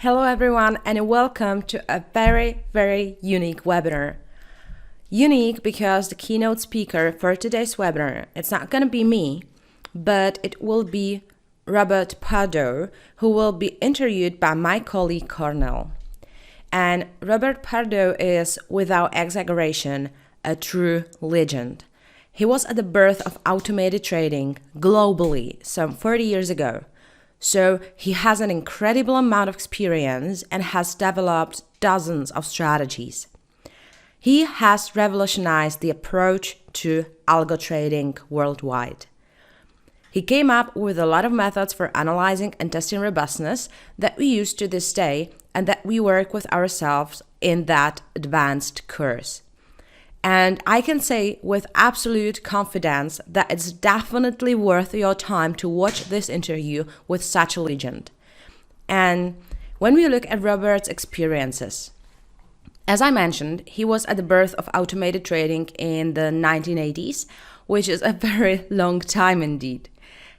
Hello everyone and welcome to a very unique webinar. Unique because the keynote speaker for today's webinar, it's not going to be me, but it will be Robert Pardo, who will be interviewed by my colleague Cornell. And Robert Pardo is, without exaggeration, a true legend. He was at the birth of automated trading globally some 30 years ago. So he has an incredible amount of experience and has developed dozens of strategies. He has revolutionized the approach to algo trading worldwide. He came up with a lot of methods for analyzing and testing robustness that we use to this day and that we work with ourselves in that advanced course. And I can say with absolute confidence that it's definitely worth your time to watch this interview with such a legend. And when we look at Robert's experiences, as I mentioned, he was at the birth of automated trading in the 1980s, which is a very long time indeed.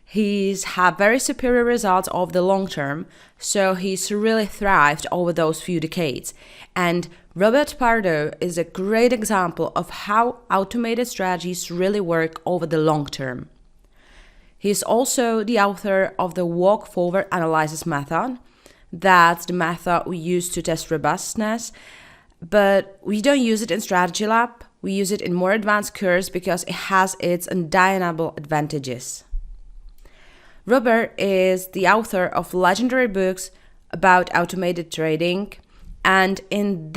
He's had very superior results over the long term, so he's really thrived over those few decades. And Robert Pardo is a great example of how automated strategies really work over the long term. He's also the author of the walk-forward analysis method. That's the method we use to test robustness, but we don't use it in Strategy Lab. We use it in more advanced course because it has its undeniable advantages. Robert is the author of legendary books about automated trading, and in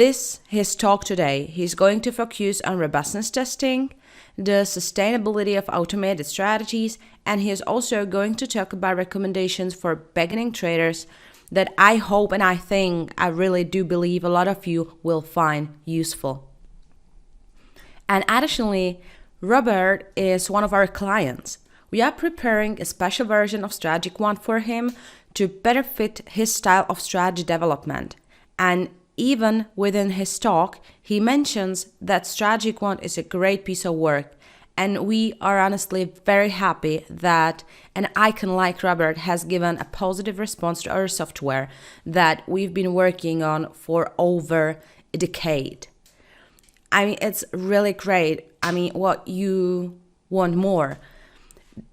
his talk today, he's going to focus on robustness testing, the sustainability of automated strategies, and he is also going to talk about recommendations for beginning traders that I hope and I really do believe a lot of you will find useful. And additionally, Robert is one of our clients. We are preparing a special version of Strategy Quant for him to better fit his style of strategy development. And even within his talk, he mentions that Strategy Quant is a great piece of work. And we are honestly very happy that an icon like Robert has given a positive response to our software that we've been working on for over a decade. I mean, it's really great. I mean, what you want more?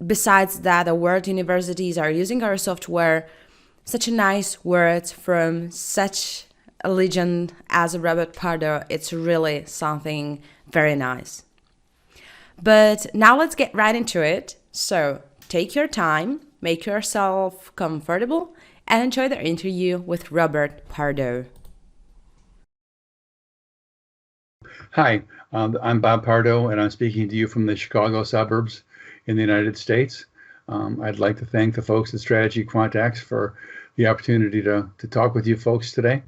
Besides that, the world universities are using our software. Such a nice words from such a legend as Robert Pardo. It's really something very nice. But now let's get right into it. So take your time, make yourself comfortable, and enjoy the interview with Robert Pardo. Hi, I'm Bob Pardo, and I'm speaking to you from the Chicago suburbs in the United States. I'd like to thank the folks at Strategy Quant for the opportunity to talk with you folks today.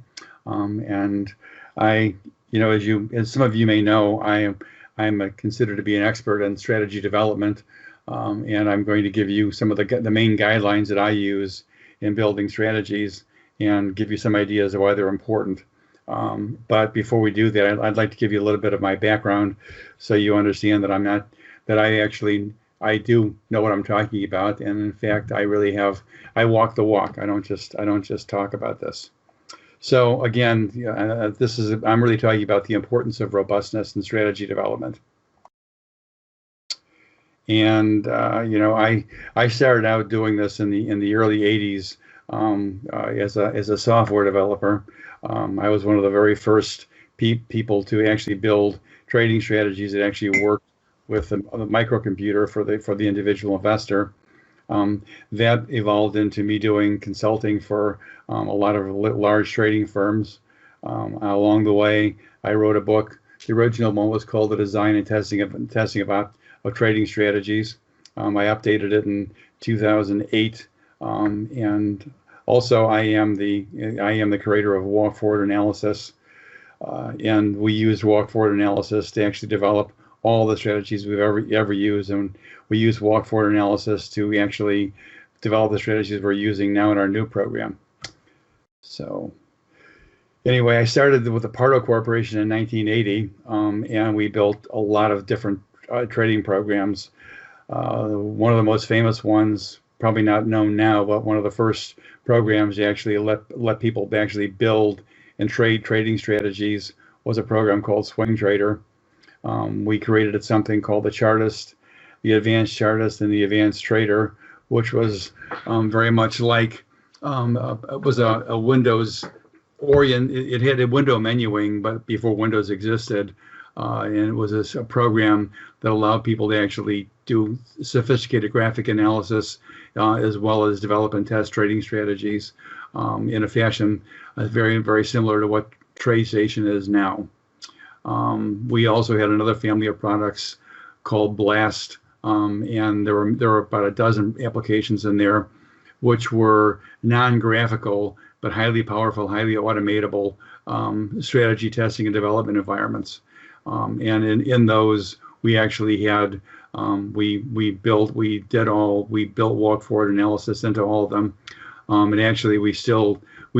And I, as some of you may know, I'm considered to be an expert in strategy development, and I'm going to give you some of the main guidelines that I use in building strategies and give you some ideas of why they're important. But before we do that, I'd like to give you a little bit of my background so you understand that I do know what I'm talking about, and in fact, I walk the walk. I don't just talk about this. So again, I'm really talking about the importance of robustness in strategy development. And I started out doing this in the early '80s as a software developer. I was one of the very first people to actually build trading strategies that actually worked with a microcomputer for the individual investor. That evolved into me doing consulting for a lot of large trading firms. Along the way, I wrote a book. The original one was called The Design and Testing of Trading Strategies. I updated it in 2008, and also I am the creator of walk-forward analysis, and we use walk-forward analysis to actually develop all the strategies we've ever used, and we use walk-forward analysis to actually develop the strategies we're using now in our new program. So anyway, I started with the Pardo Corporation in 1980, and we built a lot of different trading programs. One of the most famous ones probably not known now, but one of the first programs to actually let people actually build and trade trading strategies was a program called Swing Trader. We created something called the Chartist, the Advanced Chartist, and the Advanced Trader, which was very much like it was a Windows it had a window menuing, but before Windows existed, and it was a program that allowed people to actually do sophisticated graphic analysis, as well as develop and test trading strategies in a fashion very, very similar to what TradeStation is now. We also had another family of products called Blast, and there were about a dozen applications in there, which were non-graphical but highly powerful, highly automatable strategy testing and development environments. And in those, we actually had we built walk forward analysis into all of them, and actually we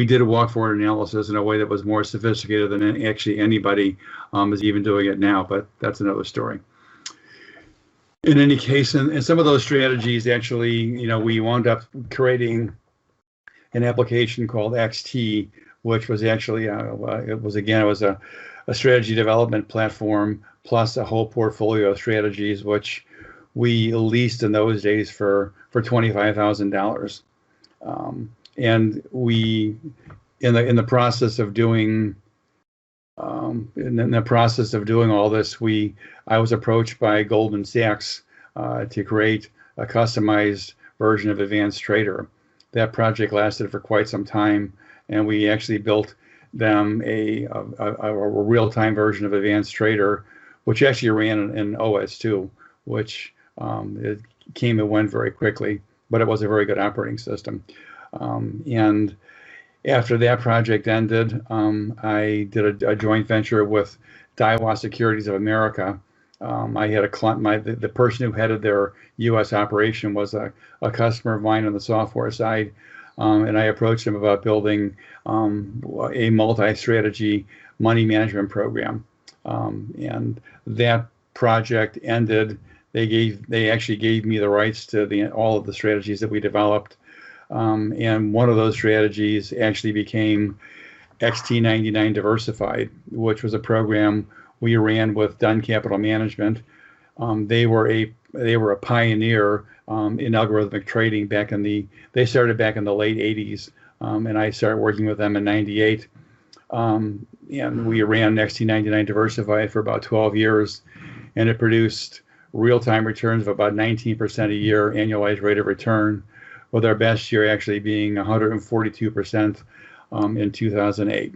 did a walk forward analysis in a way that was more sophisticated than actually anybody is even doing it now. But that's another story. In any case, in some of those strategies, actually, we wound up creating an application called XT, which was actually it was a strategy development platform plus a whole portfolio of strategies, which we leased in those days for $25,000. And we, in the process of doing all this, I was approached by Goldman Sachs to create a customized version of Advanced Trader. That project lasted for quite some time, and we actually built them a real-time version of Advanced Trader, which actually ran in OS2, which it came and went very quickly, but it was a very good operating system. And after that project ended, I did a joint venture with Daiwa Securities of America. I had a client, the person who headed their U.S. operation was a customer of mine on the software side, and I approached him about building a multi-strategy money management program. And that project ended. They actually gave me the rights to all of the strategies that we developed, and one of those strategies actually became XT99 Diversified, which was a program we ran with Dunn Capital Management. They were a pioneer in algorithmic trading they started back in the late 80s, and I started working with them in 98. And we ran XT99 Diversified for about 12 years, and it produced real-time returns of about 19% a year annualized rate of return, with our best year actually being 142% in 2008.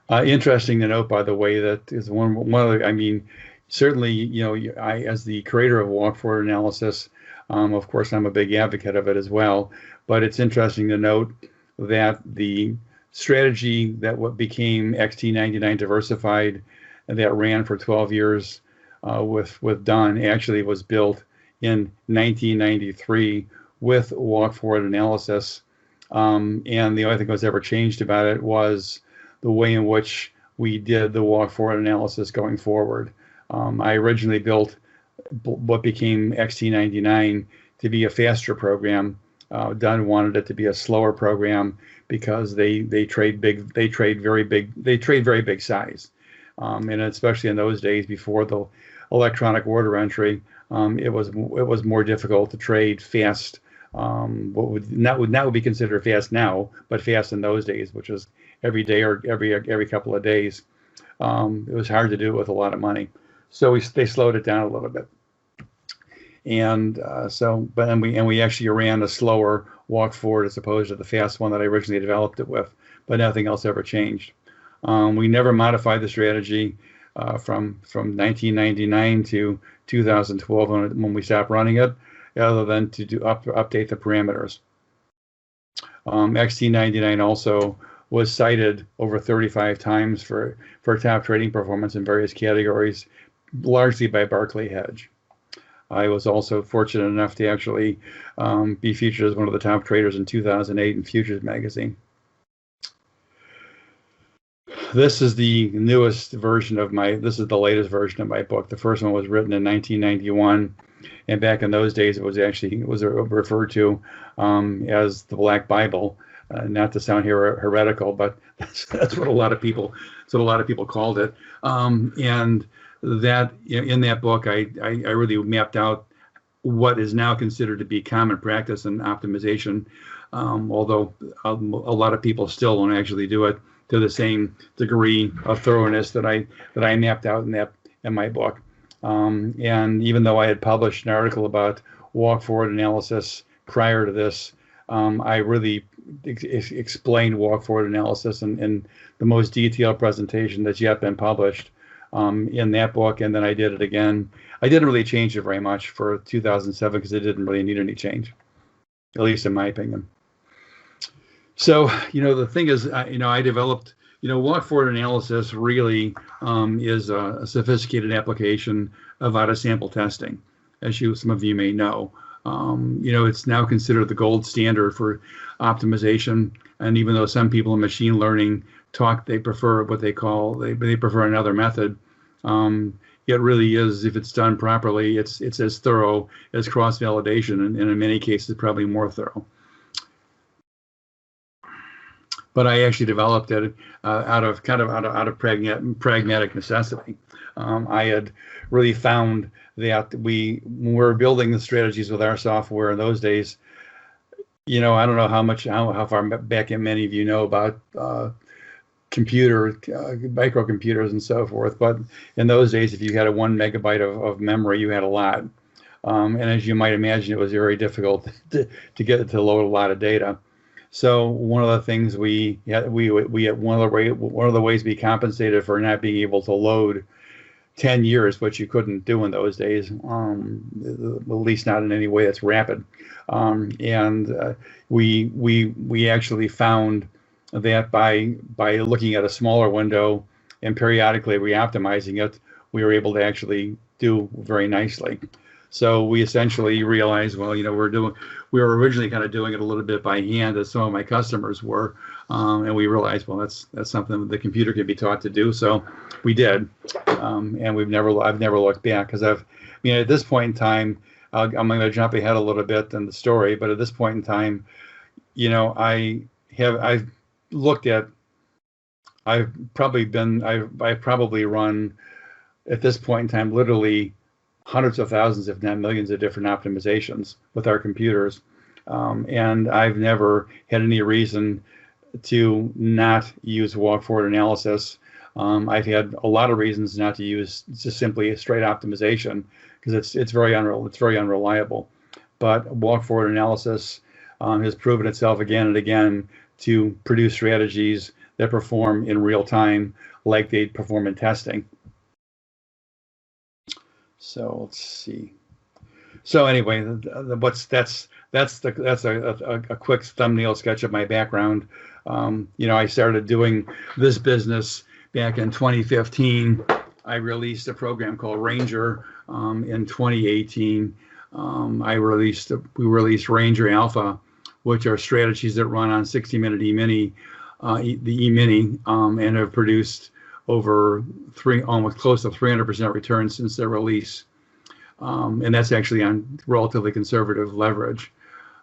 Interesting to note, by the way, that is one of the, certainly, I, as the creator of walk forward analysis, of course, I'm a big advocate of it as well. But it's interesting to note that the strategy that became XT99 Diversified and that ran for 12 years with Dunn actually was built in 1993 with walk forward analysis. And the only thing that was ever changed about it was the way in which we did the walk forward analysis going forward. I originally built what became XT99 to be a faster program. Dunn wanted it to be a slower program because they trade very big size, and especially in those days before the electronic order entry, it was more difficult to trade fast. What would be considered fast now, but fast in those days, which was every day or every couple of days. It was hard to do it with a lot of money, so they slowed it down a little bit. And we actually ran a slower walk forward as opposed to the fast one that I originally developed it with, but nothing else ever changed. We never modified the strategy from 1999 to 2012 when we stopped running it, other than to update the parameters. XT99 also was cited over 35 times for top trading performance in various categories, largely by Barclay Hedge. I was also fortunate enough to actually be featured as one of the top traders in 2008 in Futures magazine. This is the latest version of my book. The first one was written in 1991. And back in those days, it was referred to as the Black Bible. Not to sound heretical, but that's what a lot of people called it. And that in that book, I really mapped out what is now considered to be common practice in optimization, although a lot of people still don't actually do it to the same degree of thoroughness that I mapped out in my book. And even though I had published an article about walk forward analysis prior to this, I really explained walk forward analysis in the most detailed presentation that's yet been published in that book. And then I did it again. I didn't really change it very much for 2007 because it didn't really need any change, at least in my opinion. So, the thing is, I developed, walk forward analysis really is a sophisticated application of out-of-sample testing, as some of you may know. It's now considered the gold standard for optimization. And even though some people in machine learning they prefer what they prefer another method. It really is, if it's done properly, it's as thorough as cross-validation, and in many cases, probably more thorough. But I actually developed it out of pragmatic necessity. I had really found that when we were building the strategies with our software in those days, I don't know how far back many of you know about microcomputers and so forth, but in those days, if you had a 1 megabyte of memory, you had a lot. And as you might imagine, it was very difficult to get it to load a lot of data. So one of the things one of the ways we compensated for not being able to load 10 years, which you couldn't do in those days, at least not in any way that's rapid. And we actually found that by looking at a smaller window and periodically re-optimizing it, we were able to actually do very nicely. So we essentially realized, well, we were originally kind of doing it a little bit by hand, as some of my customers were, and we realized, well, that's something that the computer can be taught to do. So we did, and I've never looked back, because at this point in time, I'm going to jump ahead a little bit in the story, but at this point in time, I've probably run at this point in time literally hundreds of thousands, if not millions, of different optimizations with our computers, and I've never had any reason to not use walk forward analysis. I've had a lot of reasons not to use just simply a straight optimization, because it's very unreliable. But walk forward analysis has proven itself again and again to produce strategies that perform in real time like they perform in testing. So let's see. So anyway, that's a quick thumbnail sketch of my background. I started doing this business back in 2015. I released a program called Ranger in 2018. We released Ranger Alpha, which are strategies that run on 60-minute E-mini, the E-mini, and have produced over almost close to 300% return since their release. And that's actually on relatively conservative leverage.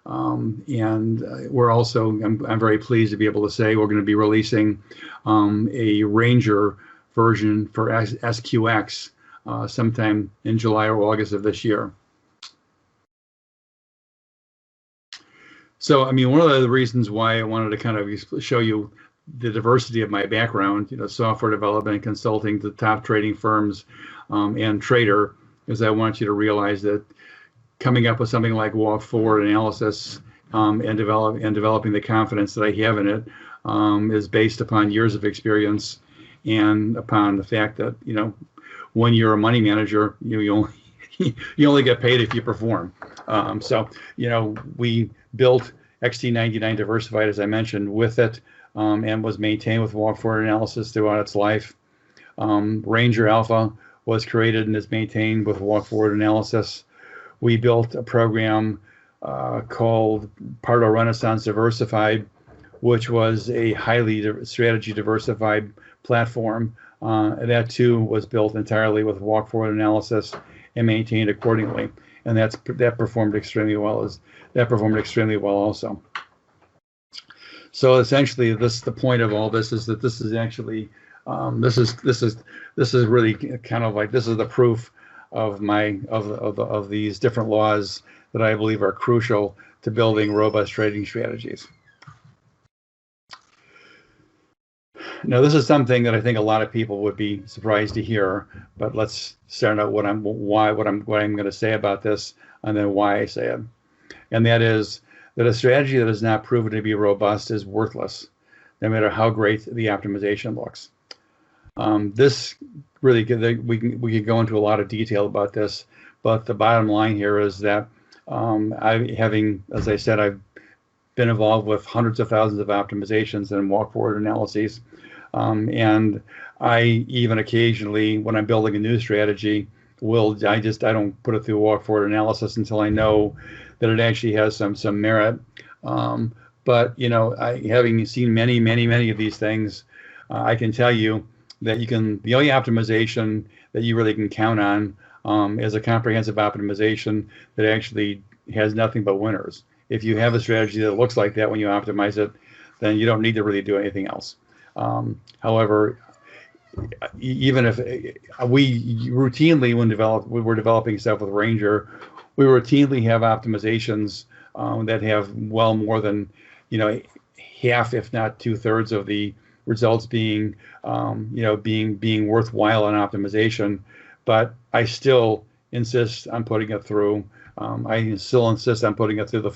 And we're also, I'm very pleased to be able to say we're going to be releasing a Ranger version for SQX sometime in July or August of this year. So, one of the reasons why I wanted to kind of show you the diversity of my background, software development and consulting to top trading firms and trader, is I want you to realize that coming up with something like walk forward analysis and developing the confidence that I have in it is based upon years of experience and upon the fact that, when you're a money manager, you only get paid if you perform. So, we built XT99 Diversified, as I mentioned, with it, and was maintained with walk forward analysis throughout its life. Ranger Alpha was created and is maintained with walk forward analysis. We built a program called Pardo Renaissance Diversified, which was a highly strategy diversified platform. That too was built entirely with walk forward analysis and maintained accordingly. and that performed extremely well. That performed extremely well also. So essentially, the point of all this is that this is actually this is really kind of like, this is the proof of these different laws that I believe are crucial to building robust trading strategies. Now, this is something that I think a lot of people would be surprised to hear, but let's start out what I'm going to say about this, and then why I say it. And that is that a strategy that is not proven to be robust is worthless, no matter how great the optimization looks. This really, we could go into a lot of detail about this, but the bottom line here is that as I said, I've been involved with hundreds of thousands of optimizations and walk-forward analyses. And I even occasionally, when I'm building a new strategy, I don't put it through walk-forward analysis until I know that it actually has some merit. But having seen many of these things, I can tell you that the only optimization that you really can count on is a comprehensive optimization that actually has nothing but winners. If you have a strategy that looks like that when you optimize it, then you don't need to really do anything else. However, even if we routinely, when we were developing stuff with Ranger, we routinely have optimizations that have well more than half, if not 2/3 of the results being being worthwhile on optimization. But I still insist on putting it through. I still insist on putting it through the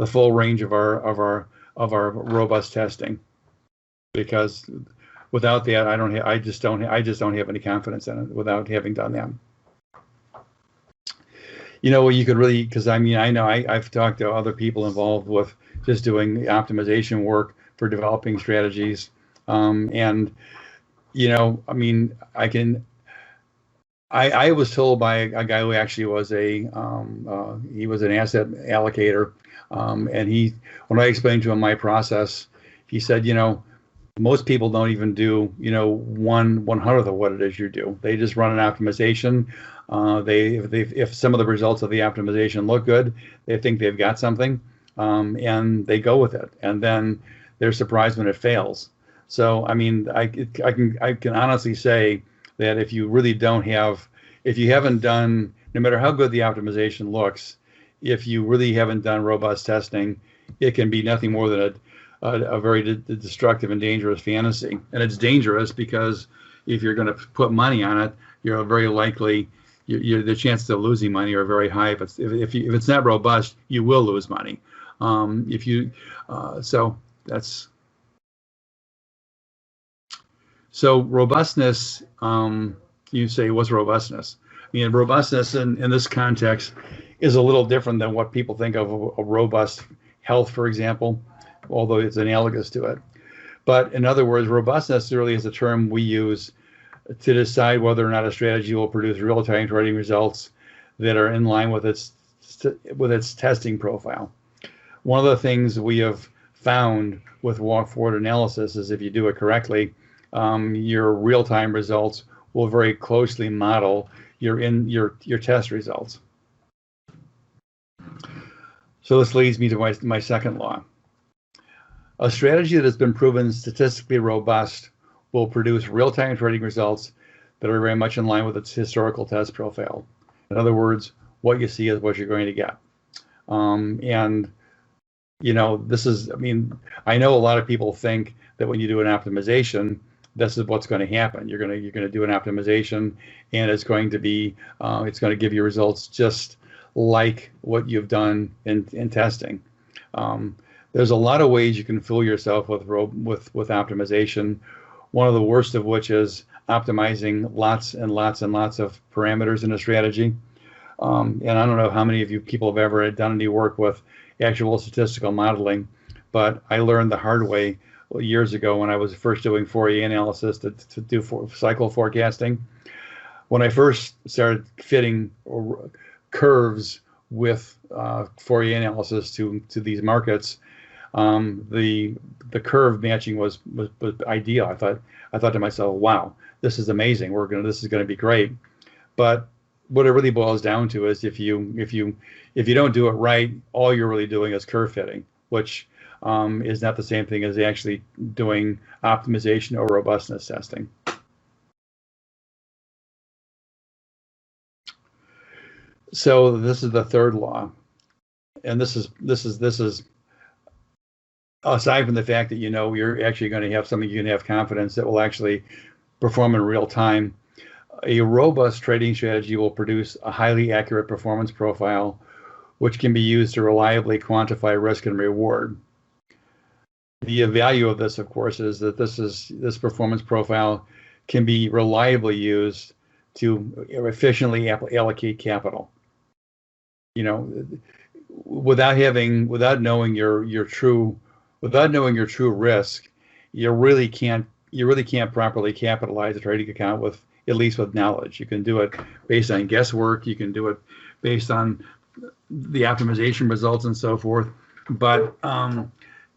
full range of our robust testing, because without that, I just don't have any confidence in it without having done that. You could really, because I know I've talked to other people involved with just doing optimization work for developing strategies, and I was told by a guy who actually was he was an asset allocator, and when I explained to him my process, he said, most people don't even do 1/100th of what it is you do. They just run an optimization. If some of the results of the optimization look good, they think they've got something, and they go with it, and then they're surprised when it fails. So I can honestly say that if you haven't done, no matter how good the optimization looks, if you really haven't done robust testing, it can be nothing more than a very destructive and dangerous fantasy. And it's dangerous because if you're going to put money on it, you're very likely, the chances of losing money are very high. But if it's not robust, you will lose money. So robustness, you say, what's robustness? Robustness in this context is a little different than what people think of a robust health, for example, although it's analogous to it. But in other words, robustness really is a term we use to decide whether or not a strategy will produce real-time trading results that are in line with its testing profile. One of the things we have found with walk-forward analysis is if you do it correctly, your real-time results will very closely model your test results. So this leads me to my second law. A strategy that has been proven statistically robust will produce real-time trading results that are very much in line with its historical test profile. In other words, what you see is what you're going to get. This is, I know a lot of people think that when you do an optimization, this is what's going to happen. You're going to do an optimization, and it's going to give you results just like what you've done in testing. There's a lot of ways you can fool yourself with optimization. One of the worst of which is optimizing lots and lots and lots of parameters in a strategy. And I don't know how many of you people have ever done any work with actual statistical modeling, but I learned the hard way years ago when I was first doing Fourier analysis to do cycle forecasting. When I first started fitting curves with Fourier analysis to these markets, the curve matching was ideal. I thought to myself, wow, this is amazing. This is going to be great. But what it really boils down to is if you don't do it right, all you're really doing is curve fitting, which is not the same thing as actually doing optimization or robustness testing. So this is the third law, and this is aside from the fact that you're actually going to have something you can have confidence that will actually perform in real time. A robust trading strategy will produce a highly accurate performance profile, which can be used to reliably quantify risk and reward. The value of this, of course, is that this performance profile can be reliably used to efficiently allocate capital. Without knowing your true risk, you really can't properly capitalize a trading account with knowledge. You can do it based on guesswork. You can do it based on the optimization results and so forth. But when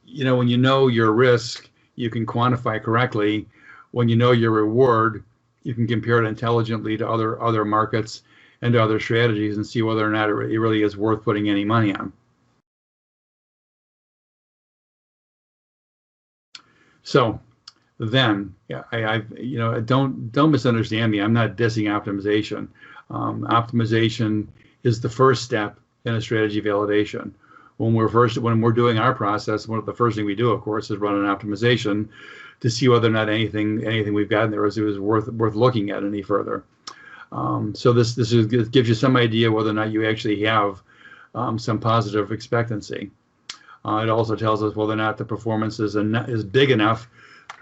you know your risk, you can quantify correctly. When you know your reward, you can compare it intelligently to other markets and to other strategies and see whether or not it really is worth putting any money on. So then, don't misunderstand me. I'm not dissing optimization. Optimization is the first step in a strategy validation. When we're doing our process, one of the first thing we do, of course, is run an optimization to see whether or not anything we've gotten there is worth looking at any further. So this gives you some idea whether or not you actually have some positive expectancy. It also tells us whether or not the performance is big enough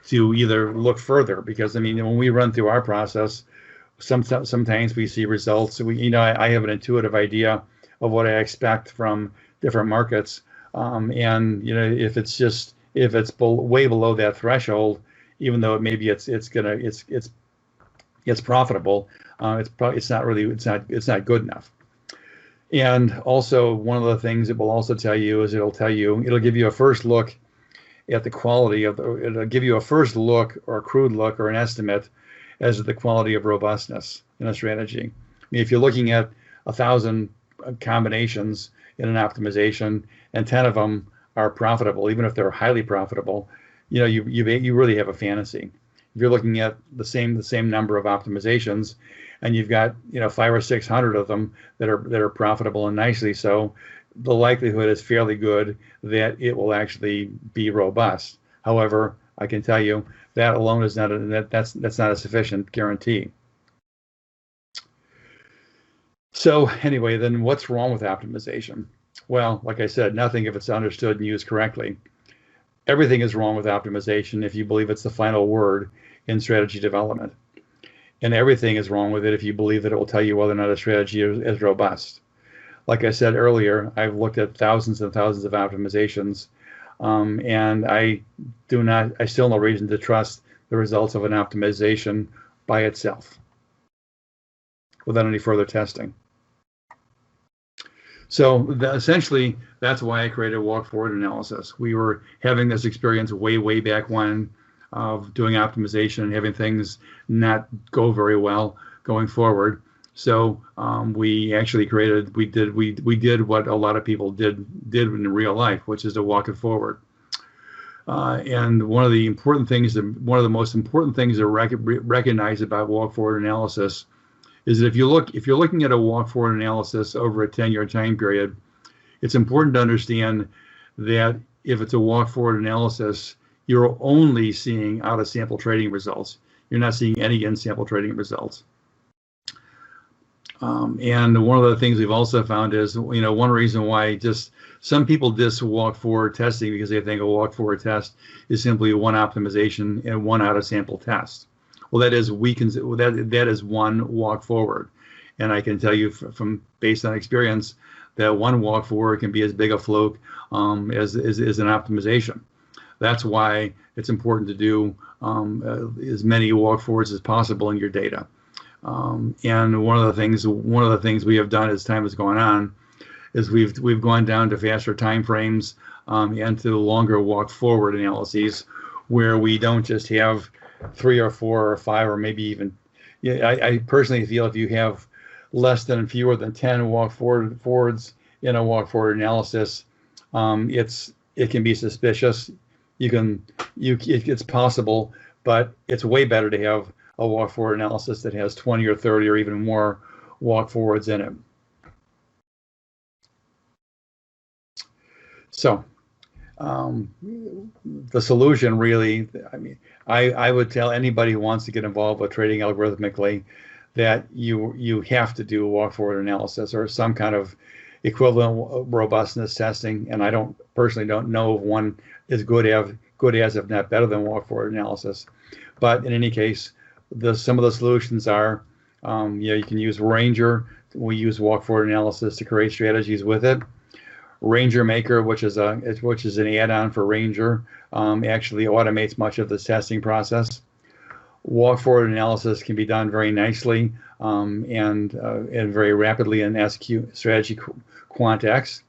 to either look further, because when we run through our process, sometimes we see results. I have an intuitive idea of what I expect from different markets, and if it's way below that threshold, even though it's profitable, it's not good enough. And also, one of the things it will also tell you is it'll give you a first look at the quality it'll give you a first look or a crude look or an estimate as to the quality of robustness in a strategy. If you're looking at 1,000 combinations in an optimization and 10 of them are profitable, even if they're highly profitable, you really have a fantasy. If you're looking at the same number of optimizations and you've got 500 or 600 of them that are profitable and nicely so, the likelihood is fairly good that it will actually be robust. However, I can tell you that alone is that's not a sufficient guarantee. So anyway, then what's wrong with optimization? Well, like I said, nothing if it's understood and used correctly. Everything is wrong with optimization if you believe it's the final word in strategy development. And everything is wrong with it if you believe that it will tell you whether or not a strategy is robust. Like I said earlier, I've looked at thousands and thousands of optimizations, and I still no reason to trust the results of an optimization by itself without any further testing. So essentially, that's why I created walk forward analysis. We were having this experience way back when of doing optimization and having things not go very well going forward. So we actually we did what a lot of people did in real life, which is to walk it forward. And one of the most important things to recognize about walk forward analysis is that if you're looking at a walk forward analysis over a 10-year time period, it's important to understand that if it's a walk forward analysis, you're only seeing out of sample trading results. You're not seeing any in sample trading results. And one of the things we've also found is, one reason why some people diss walk forward testing because they think a walk forward test is simply one optimization and one out of sample test. Well, that is one walk forward, and I can tell you from based on experience that one walk forward can be as big a fluke as an optimization. That's why it's important to do as many walk forwards as possible in your data. And one of the things we have done as time has gone on is we've gone down to faster time frames and to longer walk forward analyses where we don't just have 3 or 4 or 5 or maybe even. I personally feel if you have fewer than 10 forwards in a walk forward analysis, it can be suspicious. It's possible, but it's way better to have a walk forward analysis that has 20 or 30 or even more walk forwards in it. So the solution really, I would tell anybody who wants to get involved with trading algorithmically that you have to do a walk forward analysis or some kind of equivalent robustness testing. And I personally don't know if one is good as, if not better than walk forward analysis. But in any case, some of the solutions are, you can use Ranger. We use walk forward analysis to create strategies with it. Ranger Maker, which is an add-on for Ranger, actually automates much of the testing process. Walk forward analysis can be done very nicely and very rapidly in Strategy QuantX.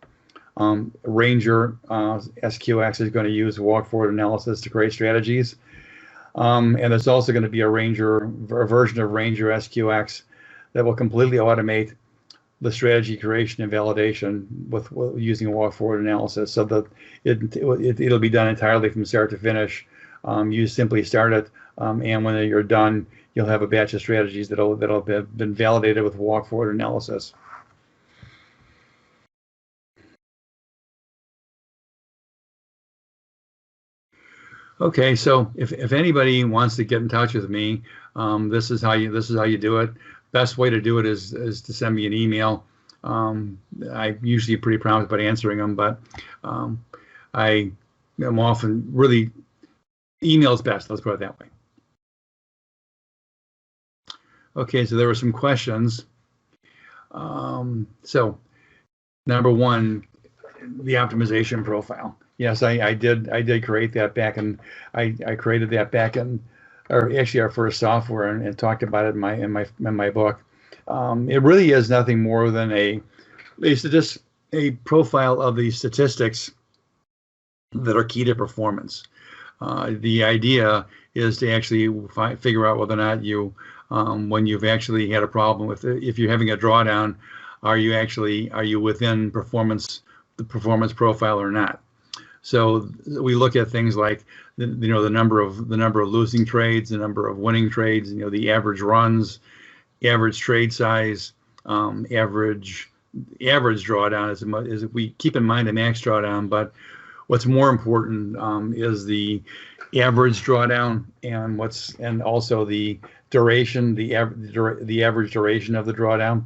Ranger SQX is going to use walk forward analysis to create strategies. And there's also going to be a version of Ranger SQX that will completely automate the strategy creation and validation with using a walk forward analysis, so that it'll be done entirely from start to finish. You simply start it, and when you're done, you'll have a batch of strategies that'll have been validated with walk forward analysis. Okay, so if anybody wants to get in touch with me, this is how you do it. Best way to do it is to send me an email. I'm usually pretty prompt about answering them, but I am often really, email's best. Let's put it that way. Okay, so there were some questions. So number one, the optimization profile. Yes, I did create that back in, I created that back in, or actually our first software, and talked about it in my book. It really is nothing more than just a profile of the statistics that are key to performance. The idea is to actually figure out whether or not you, when you've actually had a problem with it, if you're having a drawdown, are you within the performance profile or not? So we look at things like the number of losing trades, the number of winning trades, the average runs, average trade size, average drawdown is we keep in mind the max drawdown, but what's more important is the average drawdown and also the duration, the average duration of the drawdown.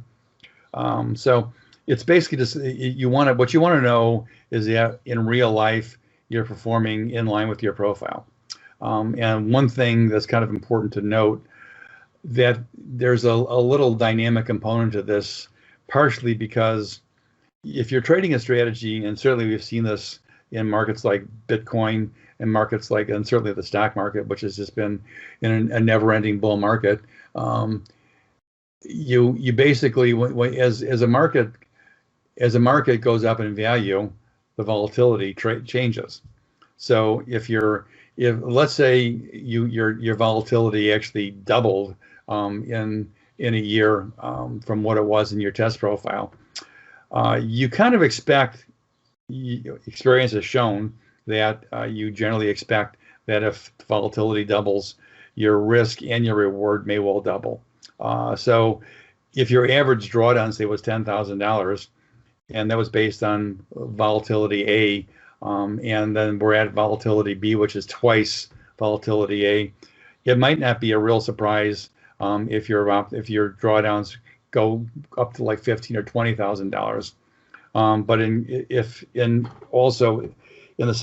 So it's basically just what you want to know is that in real life you're performing in line with your profile. And one thing that's kind of important to note, that there's a little dynamic component to this, partially because if you're trading a strategy, and certainly we've seen this in markets like Bitcoin and markets like, and certainly the stock market, which has just been in a never-ending bull market, you basically, as a market goes up in value, the volatility changes. So if let's say your volatility actually doubled in a year from what it was in your test profile, you kind of expect, experience has shown that you generally expect that if volatility doubles, your risk and your reward may well double. So if your average drawdown, say, was $10,000, and that was based on volatility A, and then we're at volatility B, which is twice volatility A, it might not be a real surprise if your drawdowns go up to like $15,000 or $20,000. But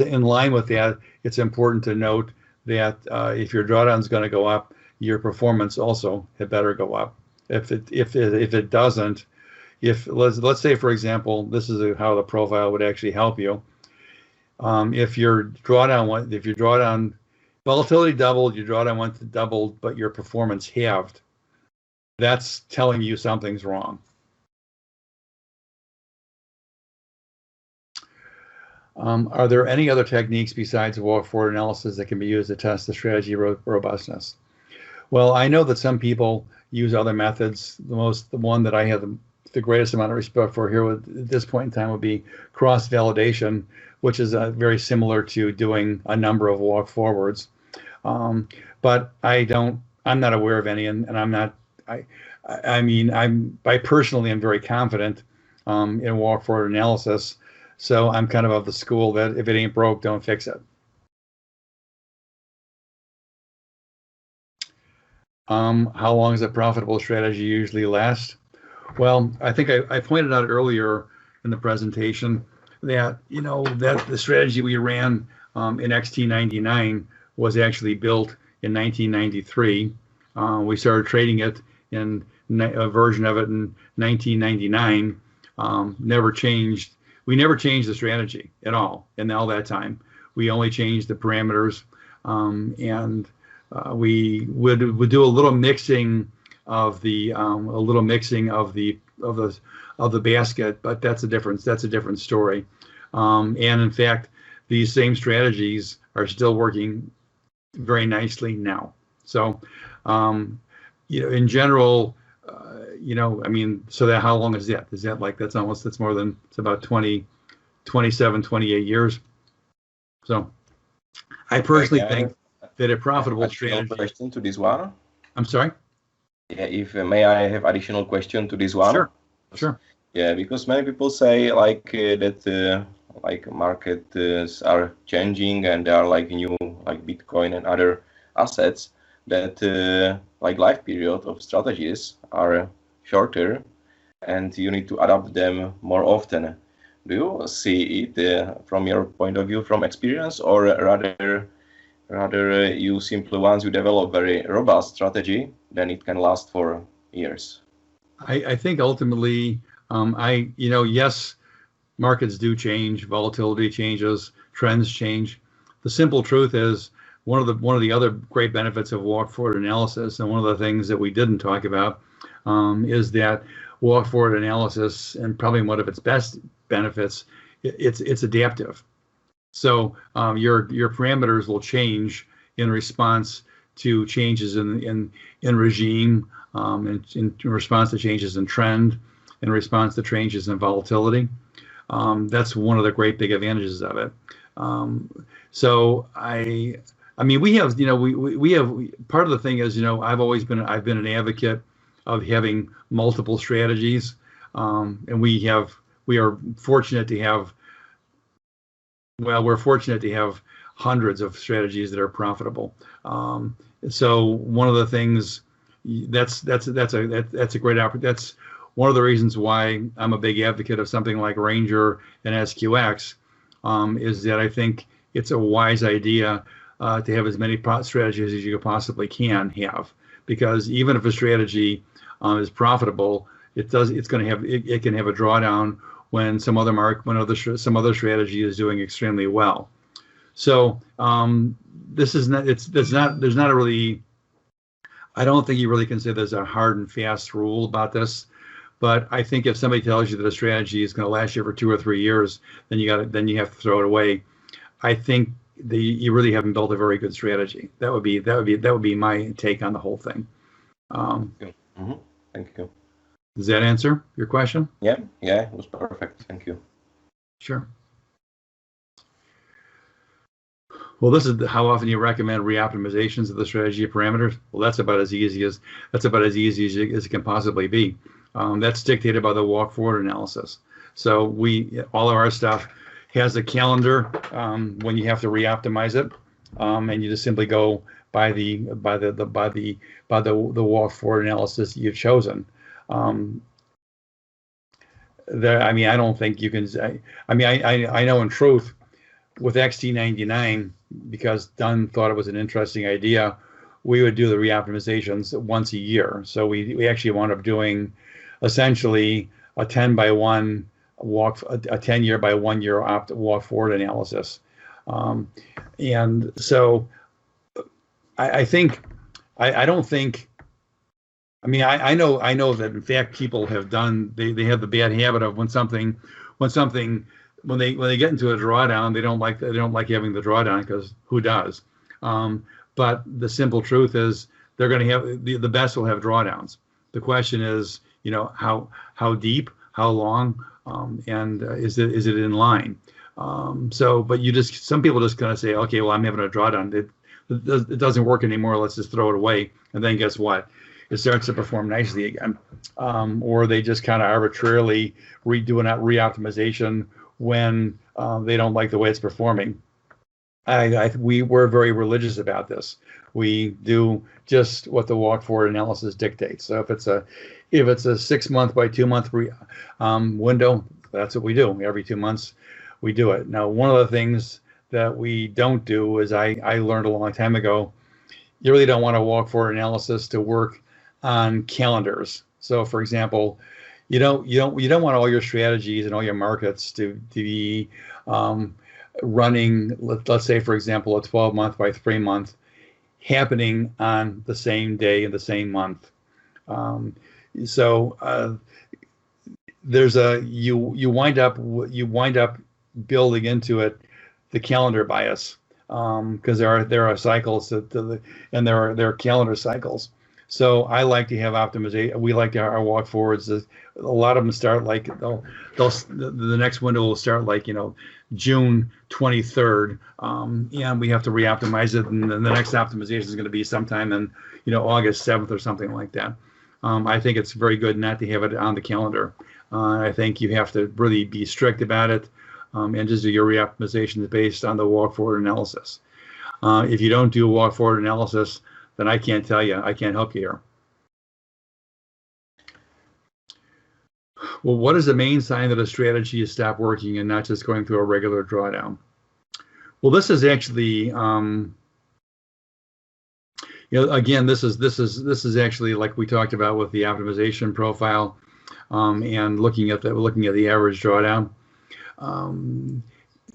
in line with that, it's important to note that if your drawdown is going to go up, your performance also had better go up. If it doesn't, let's say, for example, this is how the profile would actually help you. If your drawdown volatility doubled, your drawdown went to doubled, but your performance halved, that's telling you something's wrong. Are there any other techniques besides walk forward analysis that can be used to test the strategy robustness? Well, I know that some people use other methods. The one that I have the greatest amount of respect for here at this point in time would be cross-validation, which is very similar to doing a number of walk forwards. But I'm not aware of any, and I'm not, I personally am very confident in walk forward analysis. So I'm kind of the school that if it ain't broke, don't fix it. How long does a profitable strategy usually last? Well, I think I pointed out earlier in the presentation that, that the strategy we ran in XT99 was actually built in 1993. We started trading it in a version of it in 1999. Never changed. We never changed the strategy at all in all that time. We only changed the parameters, and we would do a little mixing of the basket, but that's a different story. And in fact, these same strategies are still working very nicely now. So, in general, so that how long is that? Is that that's more than, it's about 27, 28 years. So I personally think that a profitable strategy. Question to this one? I'm sorry? Yeah, may I have additional question to this one? Sure. Yeah, because many people say that markets are changing and there are new Bitcoin and other assets, that life period of strategies are shorter and you need to adapt them more often. Do you see it from your point of view, from experience, or rather you simply, once you develop very robust strategy, then it can last for years? I think ultimately, yes, markets do change, volatility changes, trends change. The simple truth is, one of the other great benefits of walk forward analysis, and one of the things that we didn't talk about, is that walk forward analysis, and probably one of its best benefits, it's adaptive. So your parameters will change in response to changes in regime, in response to changes in trend, in response to changes in volatility. That's one of the great big advantages of it. So we have, we have, part of the thing is, I've been an advocate of having multiple strategies, and we are fortunate to have, we're fortunate to have hundreds of strategies that are profitable. So one of the things, that's a great opportunity. That's one of the reasons why I'm a big advocate of something like Ranger and SQX, is that I think it's a wise idea to have as many strategies as you possibly can have, because even if a strategy is profitable, it can have a drawdown when some other strategy is doing extremely well. So there's not a really, I don't think you really can say there's a hard and fast rule about this. But I think if somebody tells you that a strategy is going to last you for 2 or 3 years, then you have to throw it away. I think you really haven't built a very good strategy. That would be my take on the whole thing. Thank you. Does that answer your question? Yeah, it was perfect. Thank you. Sure. Well, this is how often you recommend reoptimizations of the strategy parameters. Well, that's about as easy as it can possibly be. That's dictated by the walk forward analysis. So all of our stuff has a calendar when you have to reoptimize it, and you just simply go by the walk forward analysis you've chosen. I don't think you can say. I know in truth, with XT99, because Dunn thought it was an interesting idea, we would do the reoptimizations once a year. So we actually wound up doing essentially a 10 by 1 a 10 year by 1 year walk forward analysis. And so I know that in fact people have done, they have the bad habit of when they get into a drawdown, they don't like having the drawdown, because who does? But the simple truth is they're going to have the best will have drawdowns. The question is, how deep, how long, and is it in line? But some people just kind of say, okay, well, I'm having a drawdown. It doesn't work anymore. Let's just throw it away. And then guess what? It starts to perform nicely again. Or they just kind of arbitrarily redo an re-optimization when they don't like the way it's performing. We're very religious about this. We do just what the walk forward analysis dictates. So if it's a 6 month by 2 month window, that's what we do. Every 2 months we do it. Now, one of the things that we don't do is I learned a long time ago, you really don't want to walk forward analysis to work on calendars. So for example, you don't want all your strategies and all your markets to be running, let's say, for example, a 12 month by 3 month happening on the same day in the same month. There's you wind up building into it the calendar bias, because there are cycles and there are calendar cycles. So I like to have optimization. We like to have our walk forwards. A lot of them start like the next window will start like June 23rd, and we have to re-optimize it, and then the next optimization is going to be sometime in August 7th or something like that. I think it's very good not to have it on the calendar. I think you have to really be strict about it, and just do your re-optimizations based on the walk forward analysis. If you don't do a walk forward analysis, then I can't tell you. I can't help you here. Well, what is the main sign that a strategy has stopped working and not just going through a regular drawdown? Well, this is actually, again, this is actually like we talked about with the optimization profile, and looking at the average drawdown.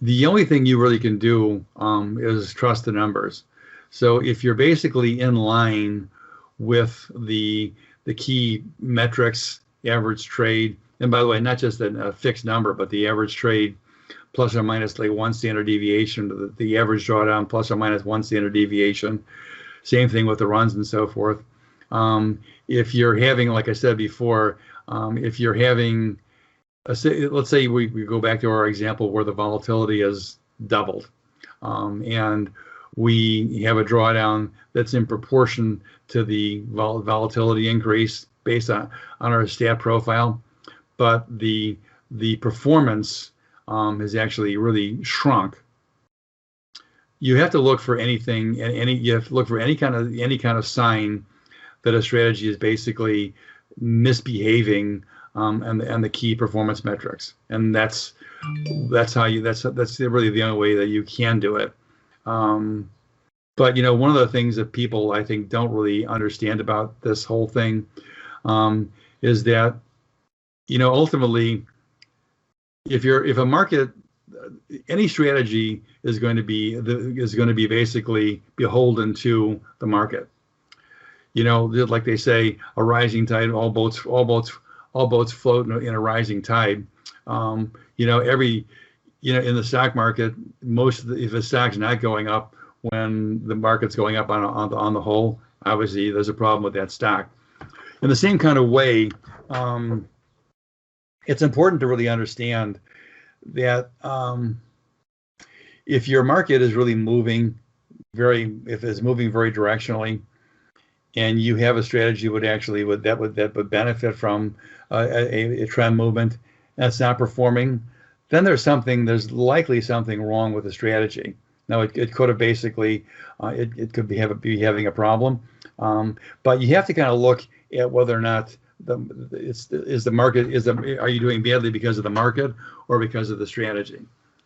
The only thing you really can do is trust the numbers. So if you're basically in line with the key metrics, average trade, and by the way, not just a fixed number, but the average trade plus or minus like 1 standard deviation, the average drawdown plus or minus 1 standard deviation. Same thing with the runs and so forth. If you're having, like I said before, if you're having, let's say we go back to our example where the volatility is doubled, and we have a drawdown that's in proportion to the volatility increase based on our stat profile, but the performance has actually really shrunk. You have to look for anything, you have to look for any kind of sign that a strategy is basically misbehaving and the key performance metrics, and that's really the only way that you can do it. But one of the things that people I think don't really understand about this whole thing is that ultimately, if a market, any strategy is going to be basically beholden to the market. Like they say, a rising tide, all boats float in a rising tide. In the stock market, if the stock's not going up when the market's going up on the whole, obviously there's a problem with that stock. In the same kind of way, it's important to really understand that if your market is really moving very directionally, and you have a strategy that would benefit from a trend movement that's not performing, then there's likely something wrong with the strategy. Now it could have basically it could be having a problem, but you have to kind of look at whether or not are you doing badly because of the market or because of the strategy?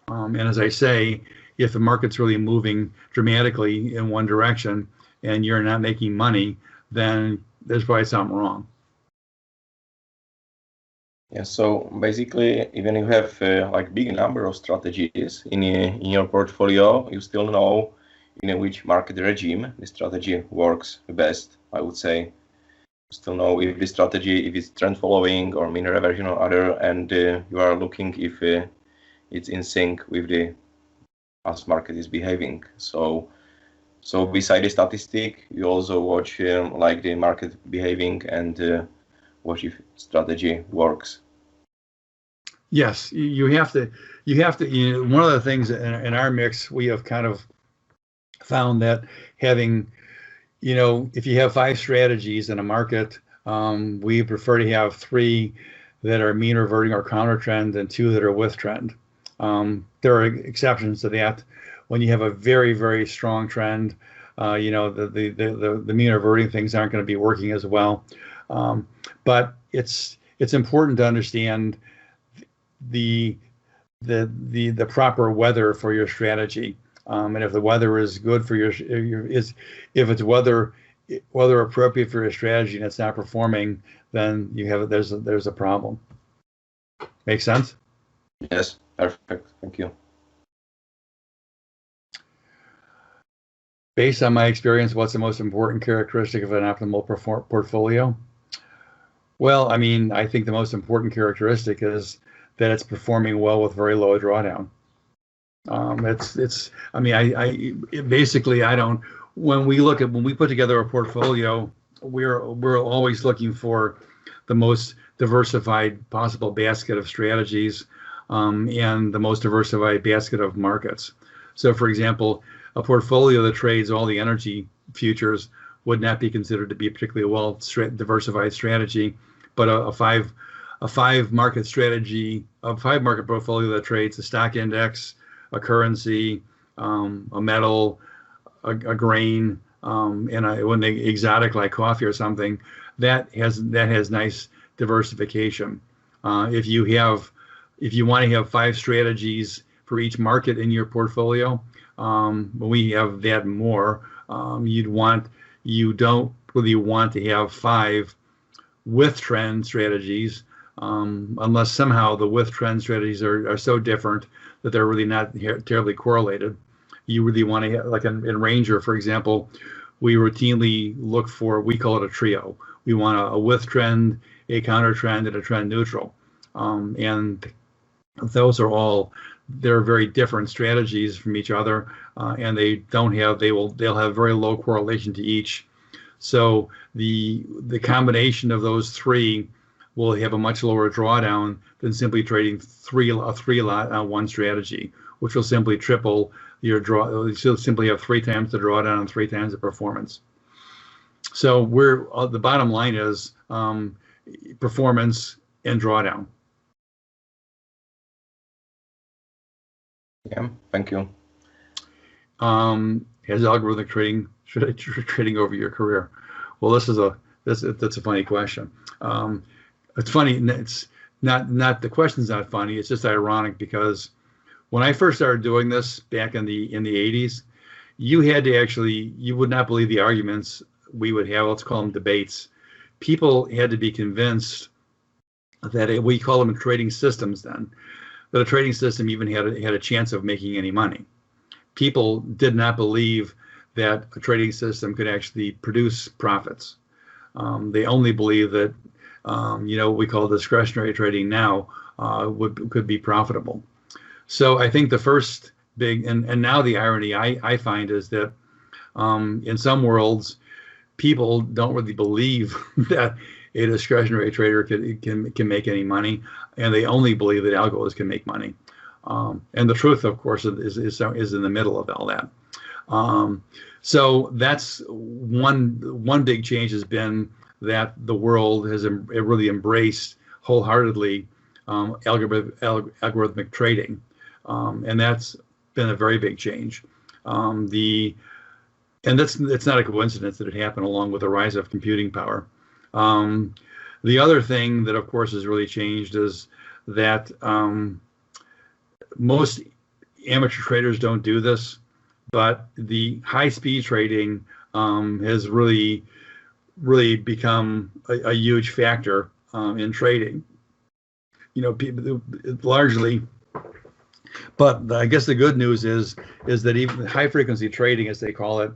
And as I say, if the market's really moving dramatically in one direction and you're not making money, then there's probably something wrong. Yeah, so basically, even if you have like big number of strategies in your portfolio, you still know in which market regime the strategy works the best, I would say. You still know if the strategy, if it's trend following or mean reversion or other, and you are looking if it's in sync with the as market is behaving. So beside the statistic, you also watch like the market behaving and what if strategy works. Yes, you have to. One of the things in our mix, we have kind of found that having, if you have 5 strategies in a market, we prefer to have 3 that are mean reverting or counter trend and 2 that are with trend. There are exceptions to that. When you have a very, very strong trend, the mean reverting things aren't going to be working as well. But it's important to understand the proper weather for your strategy. And if the weather is good for if it's weather appropriate for your strategy and it's not performing, then there's a problem. Make sense? Yes, perfect. Thank you. Based on my experience, what's the most important characteristic of an optimal portfolio? Well, I think the most important characteristic is that it's performing well with very low drawdown. When we put together a portfolio, we're always looking for the most diversified possible basket of strategies, and the most diversified basket of markets. So, for example, a portfolio that trades all the energy futures would not be considered to be a particularly well diversified strategy, but a five market portfolio that trades a stock index, a currency, a metal, a grain, and when they exotic like coffee or something, that has nice diversification. If you want to have 5 strategies for each market in your portfolio, we have that more. You don't really want to have 5 with trend strategies, unless somehow the with trend strategies are so different that they're really not terribly correlated. You really want to have, like in Ranger, for example, we routinely look for, we call it a trio. We want a with trend, a counter trend, and a trend neutral. And those are they're very different strategies from each other, and they'll have very low correlation to each. So the combination of those 3 will have a much lower drawdown than simply trading a 3 lot on one strategy, which will simply triple your draw. You'll simply have 3 times the drawdown and 3 times the performance. So the bottom line is performance and drawdown. Yeah, thank you. Has algorithmic trading over your career? Well, that's a funny question. It's funny. It's not the question's not funny. It's just ironic because when I first started doing this back in the 80s, you would not believe the arguments we would have. Let's call them debates. People had to be convinced that we call them trading systems then, that a trading system even had a chance of making any money. People did not believe that a trading system could actually produce profits. They only believe that what we call discretionary trading now could be profitable. So I think the first big, and now the irony I find is that in some worlds, people don't really believe that a discretionary trader can make any money, and they only believe that algos can make money. And the truth, of course, is in the middle of all that. So that's one big change has been that the world has really embraced wholeheartedly algorithmic trading, and that's been a very big change. And it's not a coincidence that it happened along with the rise of computing power. The other thing that, of course, has really changed is that most amateur traders don't do this, but the high-speed trading has really become a huge factor in trading. People largely. But I guess the good news is that even high-frequency trading, as they call it,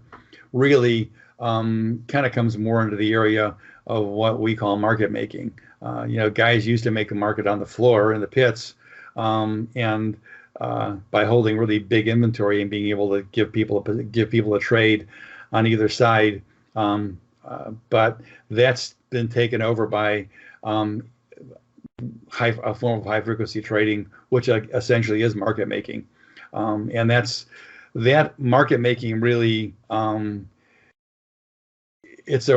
really kind of comes more into the area of what we call market making. Guys used to make a market on the floor in the pits, and by holding really big inventory and being able to give people a trade on either side. But that's been taken over by a form of high frequency trading, which essentially is market making. And that market making really, it's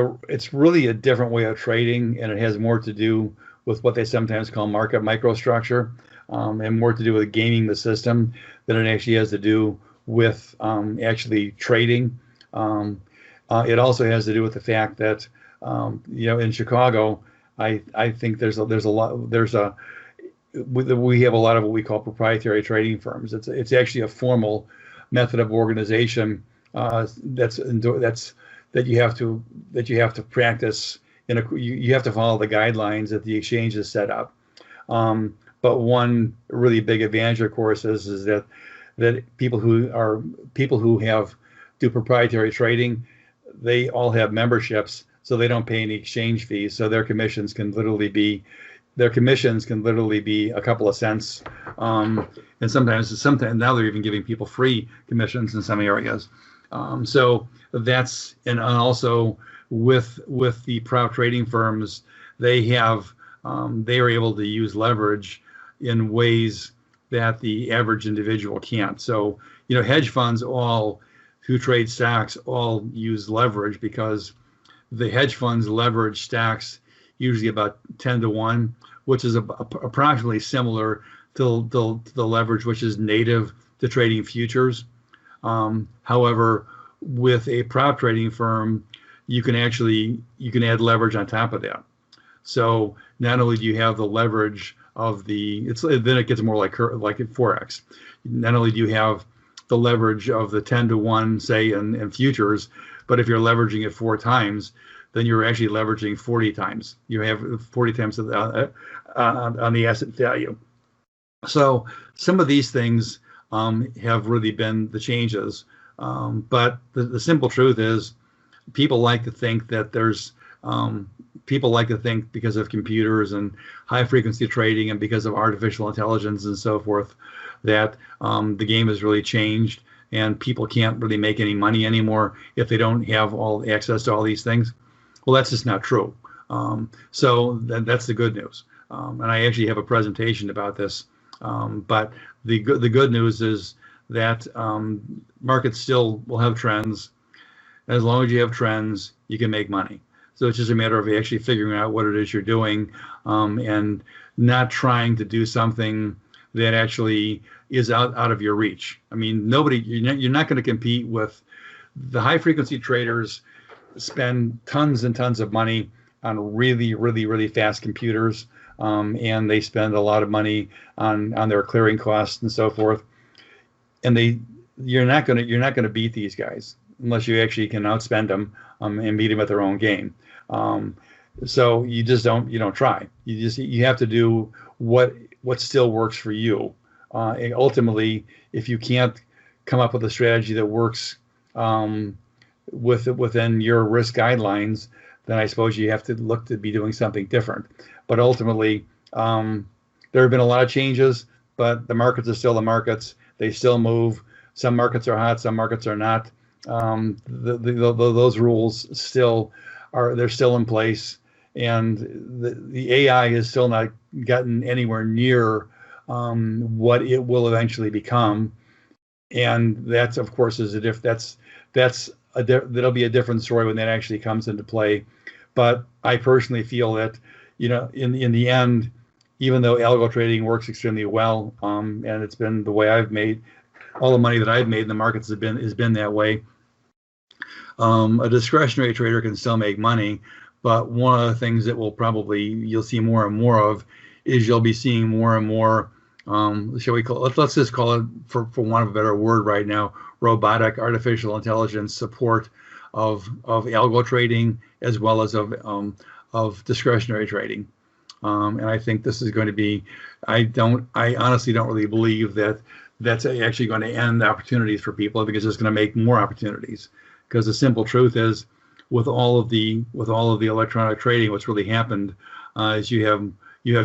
really a different way of trading, and it has more to do with what they sometimes call market microstructure, and more to do with gaming the system than it actually has to do with actually trading. It also has to do with the fact that in Chicago, I think we have a lot of what we call proprietary trading firms. It's actually a formal method of organization that you have to practice. You have to follow the guidelines that the exchange has set up. But one really big advantage, of course, is that people who do proprietary trading, they all have memberships, so they don't pay any exchange fees. So their commissions can literally be a couple of cents, and sometimes now they're even giving people free commissions in some areas. So that's, and also with the prop trading firms, they are able to use leverage in ways that the average individual can't. So hedge funds who trade stocks all use leverage, because the hedge funds leverage stocks usually about 10 to 1, which is approximately similar to the leverage which is native to trading futures. However, with a prop trading firm, you can add leverage on top of that. So not only do you have the leverage of then it gets more like at Forex. Not only do you have the leverage of the 10 to 1, say, in futures, but if you're leveraging it 4 times, then you're actually leveraging 40 times. You have 40 times on the asset value. So some of these things have really been the changes. But the simple truth is, people like to think because of computers and high frequency trading and because of artificial intelligence and so forth, that the game has really changed and people can't really make any money anymore if they don't have all access to all these things. Well, that's just not true. So that's the good news. And I actually have a presentation about this. But the good news is that markets still will have trends. As long as you have trends, you can make money. So it's just a matter of actually figuring out what it is you're doing, and not trying to do something that actually is out of your reach. I mean, you're not going to compete with the high frequency traders. Spend tons and tons of money on really, really, really fast computers, and they spend a lot of money on their clearing costs and so forth. And you're not going to beat these guys unless you actually can outspend them and beat them at their own game. So you don't try. You have to do what still works for you. And ultimately, if you can't come up with a strategy that works within your risk guidelines, then I suppose you have to look to be doing something different. But ultimately, there have been a lot of changes, but the markets are still the markets. They still move. Some markets are hot, some markets are not. Those rules they're still in place, and the AI has still not gotten anywhere near what it will eventually become. And that's, of course, that'll be a different story when that actually comes into play. But I personally feel that, in the end, even though algo trading works extremely well, and it's been the way I've made all the money that I've made in the markets has been that way. A discretionary trader can still make money, but one of the things that you'll see more and more of is you'll be seeing more and more, let's just call it, for want of a better word right now, robotic artificial intelligence support of algo trading as well as of discretionary trading. And I think this is going to be, I honestly don't really believe that that's actually going to end opportunities for people. I think it's just going to make more opportunities, because the simple truth is, with all of the electronic trading, what's really happened is you have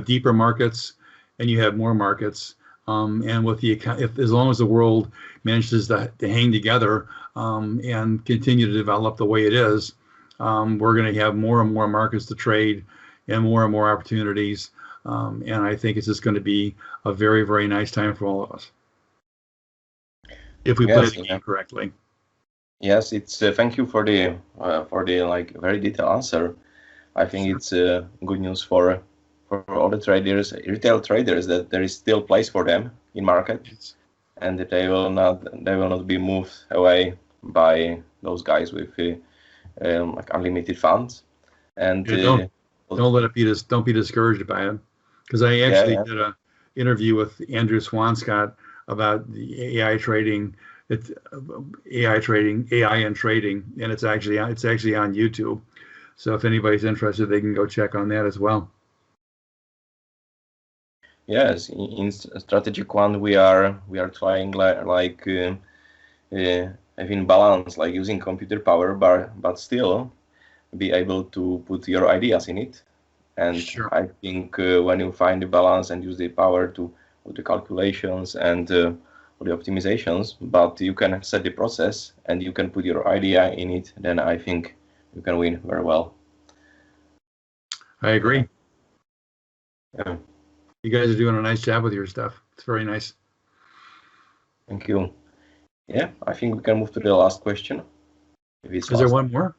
deeper markets and you have more markets. And as long as the world manages to hang together and continue to develop the way it is, we're going to have more and more markets to trade, and more opportunities. And I think it's just going to be a very, very nice time for all of us if we play the game correctly. Yes, it's thank you for the like very detailed answer. I think it's good news for all the traders, retail traders, that there is still place for them in market, and that they will not be moved away by those guys with like unlimited funds. And don't don't be discouraged by it, because I actually did an interview with Andrew Swanscott about the AI trading. It's AI and trading, and it's actually on YouTube. So if anybody's interested, they can go check on that as well. Yes, in strategic one we are trying like having balance, like using computer power, but still be able to put your ideas in it. And Sure. I think when you find the balance and use the power to put the calculations and the optimizations, but you can set the process and you can put your idea in it, then I think you can win very well. I agree. Yeah. You guys are doing a nice job with your stuff. It's very nice. Thank you. Yeah, I think we can move to the last question. Is there one more?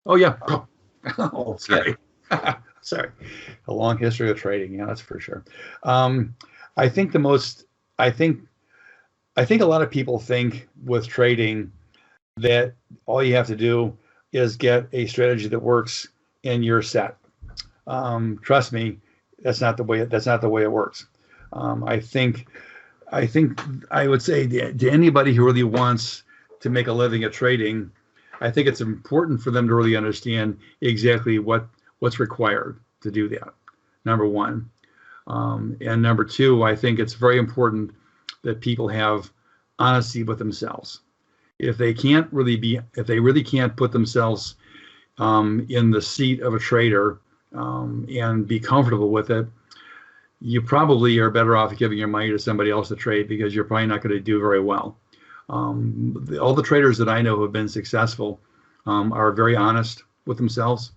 Oh yeah. Oh, sorry. Yeah. Sorry. A long history of trading. Yeah, that's for sure. I think a lot of people think with trading that all you have to do is get a strategy that works and you're set. Trust me, that's not the way it works. I think I would say to anybody who really wants to make a living at trading, I think it's important for them to really understand exactly what's required to do that. Number one, and number two, I think it's very important that people have honesty with themselves. If they really can't put themselves in the seat of a trader and be comfortable with it, you probably are better off giving your money to somebody else to trade, because you're probably not going to do very well. All the traders that I know who have been successful are very honest with themselves,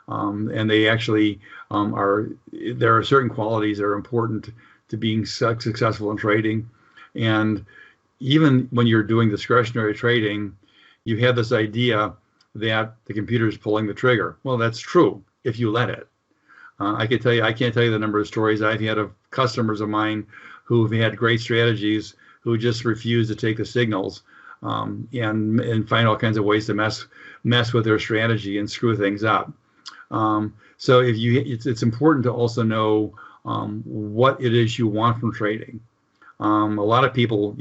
and they actually there are certain qualities that are important to being successful in trading. And even when you're doing discretionary trading, you have this idea that the computer is pulling the trigger. Well, that's true if you let it. I can't tell you the number of stories I've had of customers of mine who've had great strategies who just refuse to take the signals and find all kinds of ways to mess with their strategy and screw things up. So it's important to also know what it is you want from trading. A lot of people,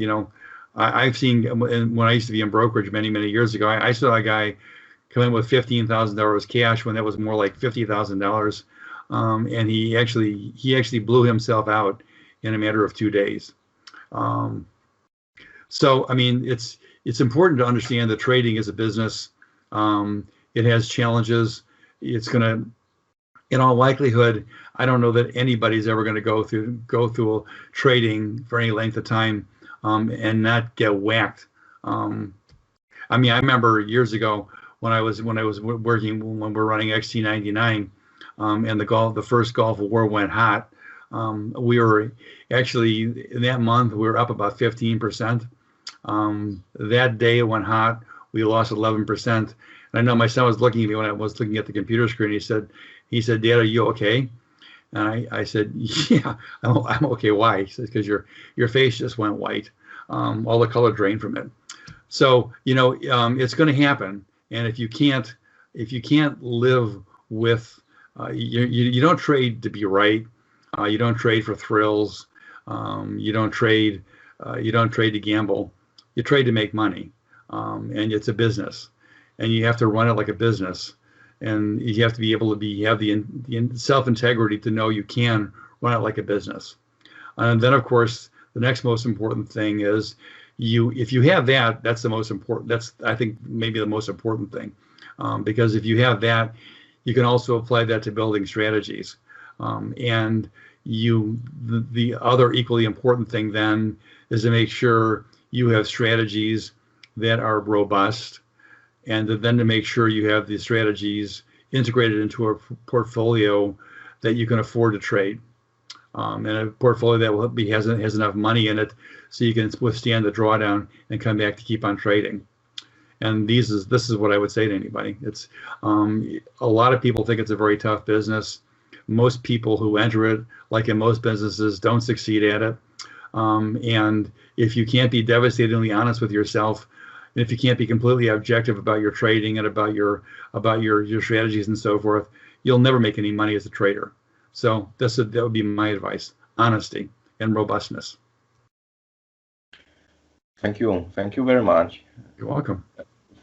I've seen when I used to be in brokerage many years ago, I saw a guy come in with $15,000 cash when that was more like $50,000. And he actually blew himself out in a matter of 2 days. So I mean, it's important to understand that trading is a business. It has challenges. It's gonna, in all likelihood, I don't know that anybody's ever going to go through trading for any length of time and not get whacked. I mean, I remember years ago when I was working, when we're running XT99. And the first Gulf War went hot. We were actually, in that month, we were up about 15%. That day it went hot, we lost 11%. And I know my son was looking at me when I was looking at the computer screen. He said, "Dad, are you okay?" And I said, "Yeah, I'm okay." Why? He says, "Because your face just went white. All the color drained from it." So it's going to happen. And if you can't live with you don't trade to be right. You don't trade for thrills. You don't trade to gamble. You trade to make money, and it's a business, and you have to run it like a business, and you have to be able to have the self-integrity to know you can run it like a business. And then, of course, the next most important thing is if you have that, that's the most important. That's, I think, maybe the most important thing, because if you have that, you can also apply that to building strategies. And the other equally important thing then is to make sure you have strategies that are robust, and then to make sure you have the strategies integrated into a portfolio that you can afford to trade. And a portfolio that has enough money in it so you can withstand the drawdown and come back to keep on trading. And this is what I would say to anybody. It's a lot of people think it's a very tough business. Most people who enter it, like in most businesses, don't succeed at it. And if you can't be devastatingly honest with yourself, and if you can't be completely objective about your trading and about your strategies and so forth, you'll never make any money as a trader. So that would be my advice: honesty and robustness. Thank you very much. You're welcome.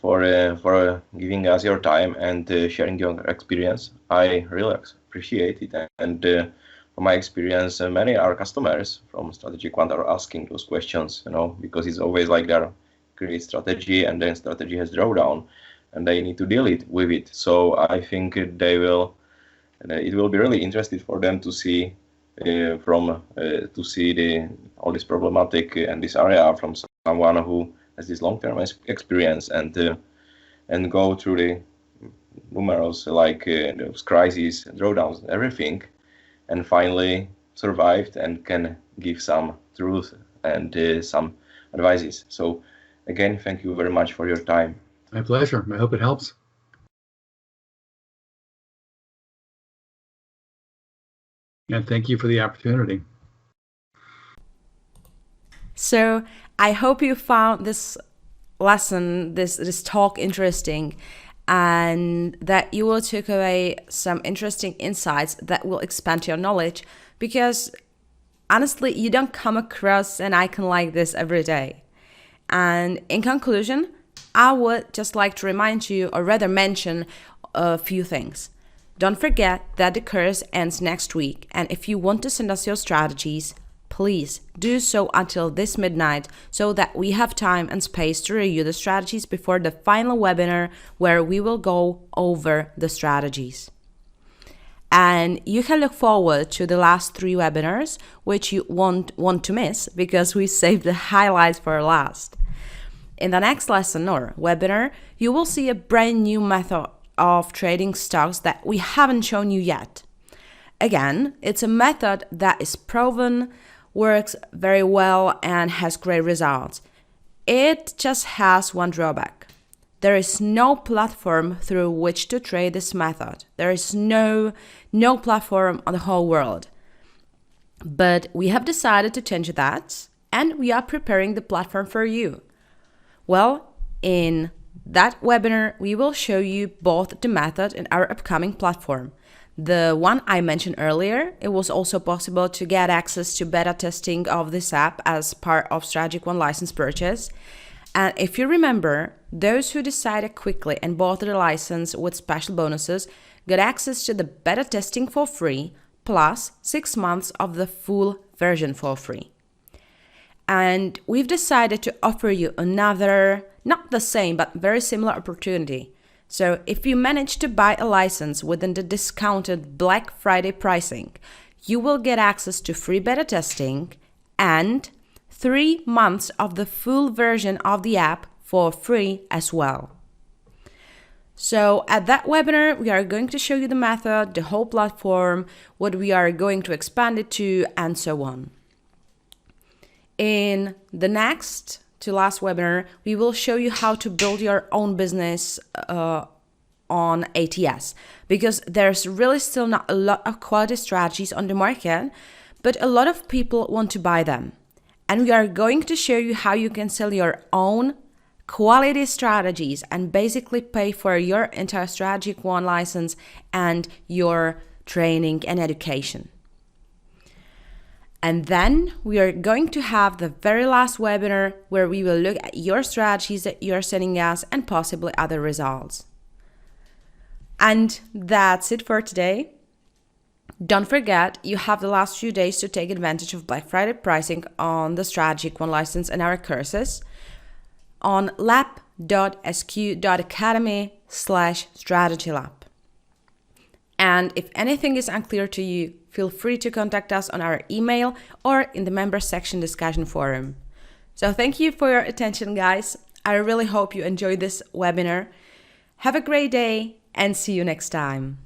For giving us your time and sharing your experience. I really appreciate it. And from my experience, many our customers from Strategy Quant are asking those questions, because it's always like they create strategy and then strategy has drawdown and they need to deal with it. So I think it will be really interesting for them to see all this problematic and this area from someone who has this long-term experience and go through the numerous those crises, drawdowns, everything, and finally survived and can give some truth and some advices. So again, thank you very much for your time. My pleasure. I hope it helps. And thank you for the opportunity. So I hope you found this lesson, this talk interesting, and that you will take away some interesting insights that will expand your knowledge, because honestly, you don't come across an icon like this every day. And in conclusion, I would just like to remind you, or rather mention, a few things. Don't forget that the course ends next week, and if you want to send us your strategies, please do so until this midnight so that we have time and space to review the strategies before the final webinar where we will go over the strategies. And you can look forward to the last 3 webinars, which you won't want to miss because we saved the highlights for last. In the next lesson or webinar, you will see a brand new method of trading stocks that we haven't shown you yet. Again, it's a method that is proven, works very well, and has great results. It just has one drawback. There is no platform through which to trade this method. There is no platform on the whole world. But we have decided to change that, and we are preparing the platform for you. Well, in that webinar, we will show you both the method and our upcoming platform. The one I mentioned earlier, it was also possible to get access to beta testing of this app as part of Strategy Quant license purchase. And if you remember, those who decided quickly and bought the license with special bonuses got access to the beta testing for free, plus 6 months of the full version for free. And we've decided to offer you another, not the same, but very similar opportunity. So if you manage to buy a license within the discounted Black Friday pricing, you will get access to free beta testing and 3 months of the full version of the app for free as well. So at that webinar, we are going to show you the method, the whole platform, what we are going to expand it to, and so on. In the next to last webinar, we will show you how to build your own business on ATS, because there's really still not a lot of quality strategies on the market, but a lot of people want to buy them. And we are going to show you how you can sell your own quality strategies and basically pay for your entire Strategy Quant license and your training and education. And then we are going to have the very last webinar where we will look at your strategies that you're sending us and possibly other results. And that's it for today. Don't forget, you have the last few days to take advantage of Black Friday pricing on the Strategy Quant license and our courses on lab.sq.academy/strategylab. And if anything is unclear to you, feel free to contact us on our email or in the members section discussion forum. So thank you for your attention, guys. I really hope you enjoyed this webinar. Have a great day and see you next time.